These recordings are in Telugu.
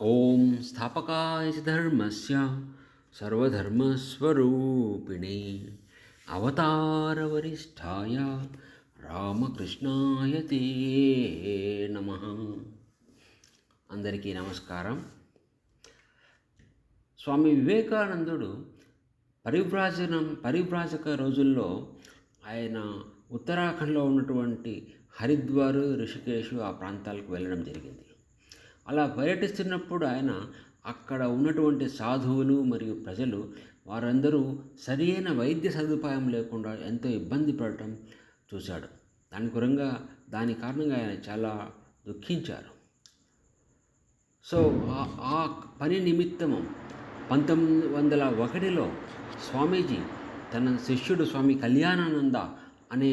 ఓం స్థాపకాయ చ ధర్మస్య సర్వధర్మస్వరూపిణే అవతారవరిష్ఠాయ రామకృష్ణాయ తే నమః. అందరికీ నమస్కారం. స్వామి వివేకానందుడు పరివ్రాజక రోజుల్లో ఆయన ఉత్తరాఖండ్లో ఉన్నటువంటి హరిద్వార్, రిషికేశ్ ఆ ప్రాంతాలకు వెళ్ళడం జరిగింది. అలా పర్యటిస్తున్నప్పుడు ఆయన అక్కడ ఉన్నటువంటి సాధువులు మరియు ప్రజలు వారందరూ సరియైన వైద్య సదుపాయం లేకుండా ఎంతో ఇబ్బంది పడటం చూశాడు. దాని కారణంగా ఆయన చాలా దుఃఖించారు. సో ఆ పని నిమిత్తము 1901లో స్వామీజీ తన శిష్యుడు స్వామి కళ్యాణానంద అనే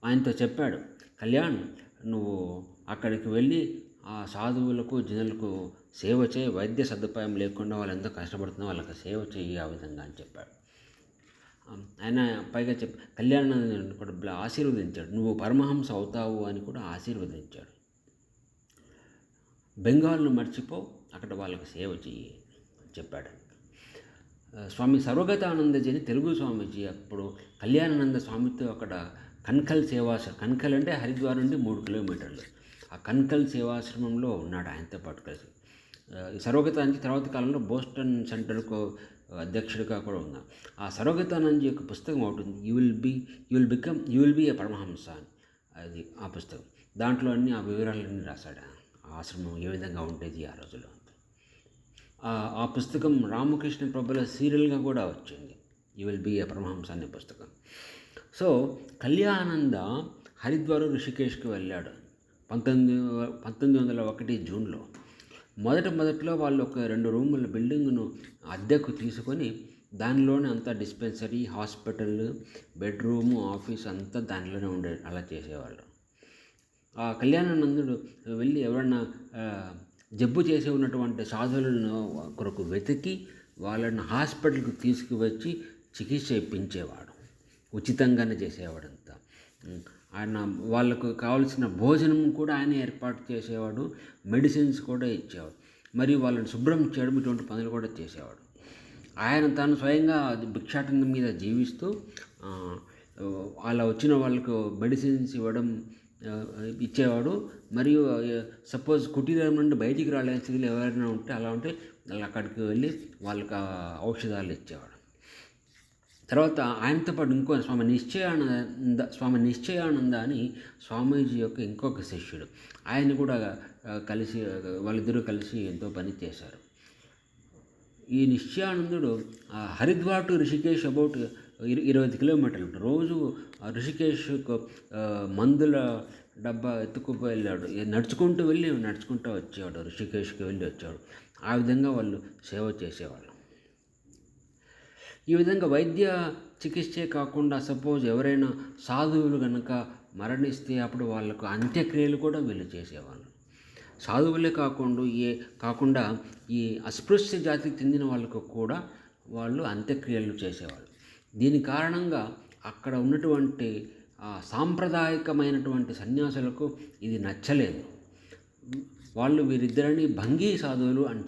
ఆయనతో చెప్పాడు, కళ్యాణ్, నువ్వు అక్కడికి వెళ్ళి ఆ సాధువులకు జనులకు సేవ చేయి, వైద్య సదుపాయం లేకుండా వాళ్ళు ఎంతో కష్టపడుతున్నా వాళ్ళకి సేవ చేయి ఆ విధంగా అని చెప్పాడు. ఆయన పైగా కళ్యాణానంద కూడా ఆశీర్వదించాడు, నువ్వు పరమహంస అవుతావు అని కూడా ఆశీర్వదించాడు. బెంగాల్ను మర్చిపో, అక్కడ వాళ్ళకి సేవ చెయ్యి అని చెప్పాడు. స్వామి సర్వగతానందజీని తెలుగు స్వామీజీ అప్పుడు కళ్యాణానంద స్వామితో అక్కడ కన్కల్ కన్కల్ అంటే హరిద్వార్ నుండి 3 కిలోమీటర్లు. ఆ కన్కల్ సేవాశ్రమంలో ఉన్నాడు ఆయనతో పాటు కలిసి. సర్వగతానందజీ తర్వాత కాలంలో బోస్టన్ సెంటర్కు అధ్యక్షుడిగా కూడా ఉన్నాడు. ఆ సర్వగతానందజీ యొక్క పుస్తకం ఒకటి ఉంది, యూ విల్ బీ ఏ పరమహంస అని. అది ఆ పుస్తకం. దాంట్లో అన్ని ఆ వివరాలన్నీ రాశాడు. ఆశ్రమం ఏ విధంగా ఉండేది ఆ రోజుల్లో. ఆ పుస్తకం రామకృష్ణ ప్రభుల సీరియల్గా కూడా వచ్చింది, యూ విల్ బీ ఏ పరమహంస అనే పుస్తకం. సో కళ్యాణానంద హరిద్వార్, రిషికేశ్కి వెళ్ళాడు 1901 జూన్లో. మొదట్లో వాళ్ళు ఒక 2 రూముల బిల్డింగ్ను అద్దెకు తీసుకొని దానిలోనే అంతా డిస్పెన్సరీ, హాస్పిటల్, బెడ్రూము, ఆఫీస్ అంతా దానిలోనే ఉండేది. అలా చేసేవాళ్ళు. ఆ కళ్యాణానందుడు వెళ్ళి ఎవరన్నా జబ్బు చేసి ఉన్నటువంటి సాధువులను కొరకు వెతికి వాళ్ళని హాస్పిటల్కి తీసుకువచ్చి చికిత్స ఇప్పించేవాడు. ఉచితంగానే చేసేవాడంతా. ఆయన వాళ్ళకు కావలసిన భోజనం కూడా ఆయన ఏర్పాటు చేసేవాడు, మెడిసిన్స్ కూడా ఇచ్చేవాడు, మరియు వాళ్ళని శుభ్రం చేయడం ఇటువంటి పనులు కూడా చేసేవాడు. ఆయన తాను స్వయంగా భిక్షాటన మీద జీవిస్తూ అలా వచ్చిన వాళ్ళకు మెడిసిన్స్ ఇచ్చేవాడు. మరియు సపోజ్ కుటీరం నుండి బయటికి రాలేని స్థితిలో ఎవరైనా ఉంటే అలా ఉంటే అక్కడికి వెళ్ళి వాళ్ళకి ఔషధాలు ఇచ్చేవాడు. తర్వాత ఆయనతో పాటు ఇంకో స్వామి నిశ్చయానంద అని స్వామీజీ యొక్క ఇంకొక శిష్యుడు, ఆయన కూడా వాళ్ళిద్దరూ కలిసి ఎంతో పని చేశారు. ఈ నిశ్చయానందుడు హరిద్వార్ టు రిషికేశ్ అబౌట్ 20 కిలోమీటర్లు. రోజు రిషికేశ్కు మందుల డబ్బా ఎత్తుకుపోయి వెళ్ళాడు. నడుచుకుంటూ వచ్చేవాడు, రిషికేశ్కి వెళ్ళి వచ్చేవాడు. ఆ విధంగా వాళ్ళు సేవ చేసేవాళ్ళు. ఈ విధంగా వైద్య చికిత్సే కాకుండా సపోజ్ ఎవరైనా సాధువులు కనుక మరణిస్తే అప్పుడు వాళ్ళకు అంత్యక్రియలు కూడా వీళ్ళు చేసేవాళ్ళు. సాధువులే కాకుండా ఈ అస్పృశ్య జాతికి చెందిన వాళ్ళకు కూడా వాళ్ళు అంత్యక్రియలు చేసేవాళ్ళు. దీని కారణంగా అక్కడ ఉన్నటువంటి సాంప్రదాయకమైనటువంటి సన్యాసులకు ఇది నచ్చలేదు. వాళ్ళు వీరిద్దరిని భంగీ సాధువులు అని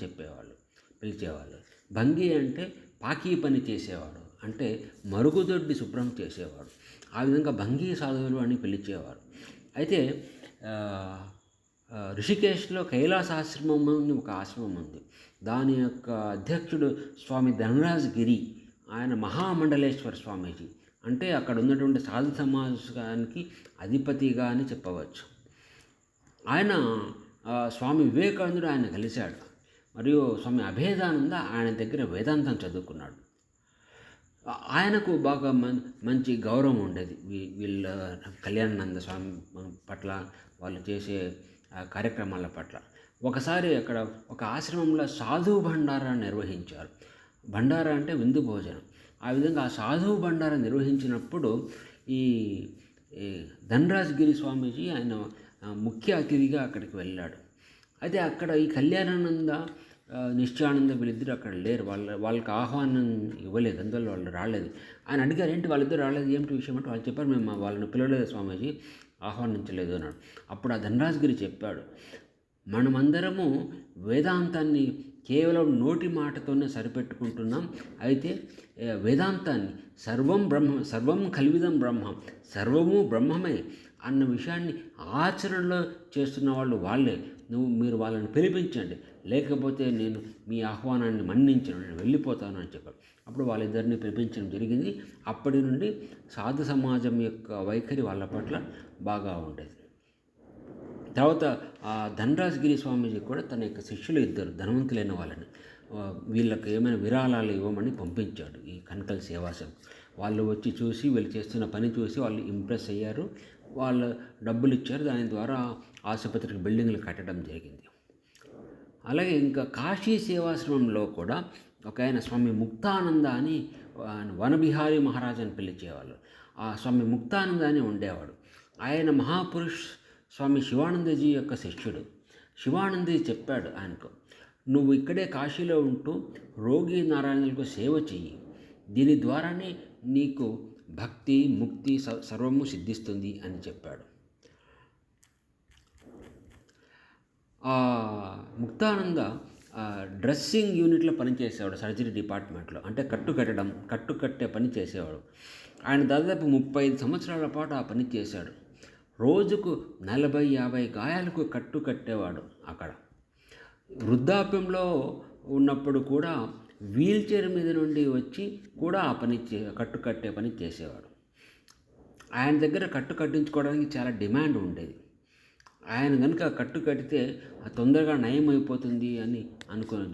పిలిచేవాళ్ళు. భంగీ అంటే పాకీ పని చేసేవాడు, అంటే మరుగుదొడ్డి శుభ్రం చేసేవాడు. ఆ విధంగా భంగీ సాధువులు అని పిలిచేవారు. అయితే రిషికేశ్లో కైలాసాశ్రమం అని ఒక ఆశ్రమం ఉంది. దాని యొక్క అధ్యక్షుడు స్వామి ధనరాజ్ గిరి. ఆయన మహామండలేశ్వర స్వామీజీ, అంటే అక్కడ ఉన్నటువంటి సాధు సమాజానికి అధిపతిగా అని చెప్పవచ్చు. ఆయన స్వామి వివేకానందుడు ఆయన కలిశాడు, మరియు స్వామి అభేదానంద ఆయన దగ్గర వేదాంతం చదువుకున్నాడు. ఆయనకు బాగా మంచి గౌరవం ఉండేది వీళ్ళ కళ్యాణానంద స్వామి పట్ల, వాళ్ళు చేసే కార్యక్రమాల పట్ల. ఒకసారి అక్కడ ఒక ఆశ్రమంలో సాధువు భండారా నిర్వహించారు. భండారా అంటే విందు భోజనం. ఆ విధంగా ఆ సాధువు భండారా నిర్వహించినప్పుడు ఈ ధనరాజ్గిరి స్వామీజీ ఆయన ముఖ్య అతిథిగా అక్కడికి వెళ్ళాడు. అయితే అక్కడ ఈ కళ్యాణానంద, నిశ్చయానంద వీళ్ళిద్దరు అక్కడ లేరు. వాళ్ళకి ఆహ్వానం ఇవ్వలేదు, అందువల్ల వాళ్ళు రాలేదు. ఆయన అడిగారు, ఏంటి వాళ్ళిద్దరు రాలేదు, ఏమిటి విషయం అంటే వాళ్ళు చెప్పారు, మేము వాళ్ళని పిలవలేదు స్వామీజీ, ఆహ్వానించలేదు అన్నాడు. అప్పుడు ఆ ధనరాజ్గిరి చెప్పాడు, మనమందరము వేదాంతాన్ని కేవలం నోటి మాటతోనే సరిపెట్టుకుంటున్నాం. అయితే వేదాంతాన్ని సర్వం కల్విదం బ్రహ్మ, సర్వము బ్రహ్మమే అన్న విషయాన్ని ఆచరణలో చేస్తున్న వాళ్ళే. మీరు వాళ్ళని పిలిపించండి, లేకపోతే నేను మీ ఆహ్వానాన్ని మన్నించను, నేను వెళ్ళిపోతాను అని చెప్పాడు. అప్పుడు వాళ్ళిద్దరిని పిలిపించడం జరిగింది. అప్పటి నుండి సాధు సమాజం యొక్క వైఖరి వాళ్ళ పట్ల బాగా ఉండేది. తర్వాత ధనరాజగిరి స్వామీజీ కూడా తన యొక్క శిష్యులు ఇద్దరు ధనవంతులైన వాళ్ళని వీళ్ళకి ఏమైనా విరాళాలు ఇవ్వమని పంపించాడు ఈ కనకల్ సేవాశ్రమం. వాళ్ళు వచ్చి చూసి వీళ్ళు చేస్తున్న పని చూసి వాళ్ళు ఇంప్రెస్ అయ్యారు. వాళ్ళు డబ్బులు ఇచ్చారు. దాని ద్వారా ఆసుపత్రికి బిల్డింగ్లు కట్టడం జరిగింది. అలాగే ఇంకా కాశీ సేవాశ్రమంలో కూడా ఒక ఆయన స్వామి ముక్తానంద అని వనబిహారీ మహారాజ్ అని పిలిచేవాళ్ళు. ఆ స్వామి ముక్తానంద అని ఉండేవాడు. ఆయన మహాపురుష్ స్వామి శివానందజీ యొక్క శిష్యుడు. శివానందజీ చెప్పాడు ఆయనకు, నువ్వు ఇక్కడే కాశీలో ఉంటూ రోగి నారాయణులకు సేవ చెయ్యి, దీని ద్వారానే నీకు భక్తి ముక్తి సర్వము సిద్ధిస్తుంది అని చెప్పాడు. ముక్తానంద డ్రెస్సింగ్ యూనిట్లో పనిచేసేవాడు, సర్జరీ డిపార్ట్మెంట్లో. అంటే కట్టే పని చేసేవాడు. ఆయన దాదాపు 35 సంవత్సరాల పాటు ఆ పని చేశాడు. రోజుకు 40-50 గాయాలకు కట్టేవాడు అక్కడ. వృద్ధాప్యంలో ఉన్నప్పుడు కూడా వీల్చైర్ మీద నుండి వచ్చి కూడా ఆ పని కట్టే పని చేసేవాడు. ఆయన దగ్గర కట్టించుకోవడానికి చాలా డిమాండ్ ఉండేది. ఆయన కనుక కడితే తొందరగా నయం అయిపోతుంది అని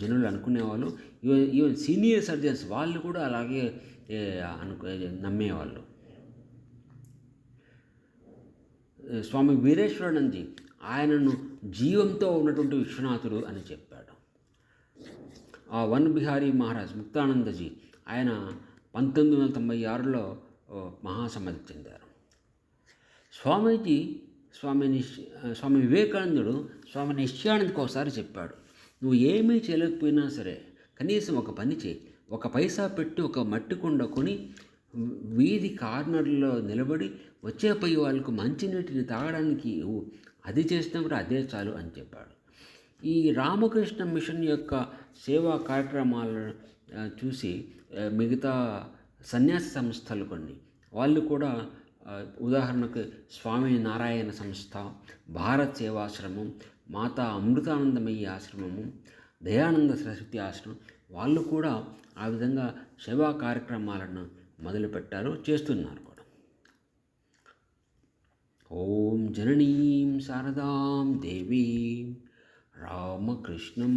జనులు అనుకునేవాళ్ళు. ఈవెన్ సీనియర్ సర్జన్స్ వాళ్ళు కూడా అలాగే నమ్మేవాళ్ళు. స్వామి వీరేశ్వరానందజీ ఆయనను జీవంతో ఉన్నటువంటి విశ్వనాథుడు అని చెప్పాడు. ఆ వన్ బిహారీ మహారాజ్ ముక్తానందజీ ఆయన 1996లో మహాసమాధి చెందారు. స్వామి వివేకానందుడు స్వామి నిశ్చయానందకి ఒకసారి చెప్పాడు, నువ్వు ఏమీ చేయలేకపోయినా సరే కనీసం ఒక పని చేయి, ఒక పైసా పెట్టి ఒక మట్టి కుండ కొని వీధి కార్నర్లో నిలబడి వచ్చే పై వాళ్ళకు మంచినీటిని తాగడానికి అది చేసినా కూడా అదే చాలు అని చెప్పాడు. ఈ రామకృష్ణ మిషన్ యొక్క సేవా కార్యక్రమాలను చూసి మిగతా సన్యాస సంస్థలు కొన్ని వాళ్ళు కూడా, ఉదాహరణకు స్వామి నారాయణ సంస్థ, భారత్ సేవాశ్రమం, మాతా అమృతానందమయ్యి ఆశ్రమము, దయానంద సరస్వతి ఆశ్రమం వాళ్ళు కూడా ఆ విధంగా సేవా కార్యక్రమాలను మొదలుపెట్టారు, చేస్తున్నారు కూడా. ఓం జననీం శారదాం దేవీం రామకృష్ణం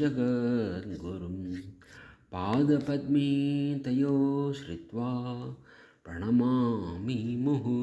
జగద్గురుం పాదపద్మే తయో శ్రిత్వా ప్రణమామి ముహుర్ముహు.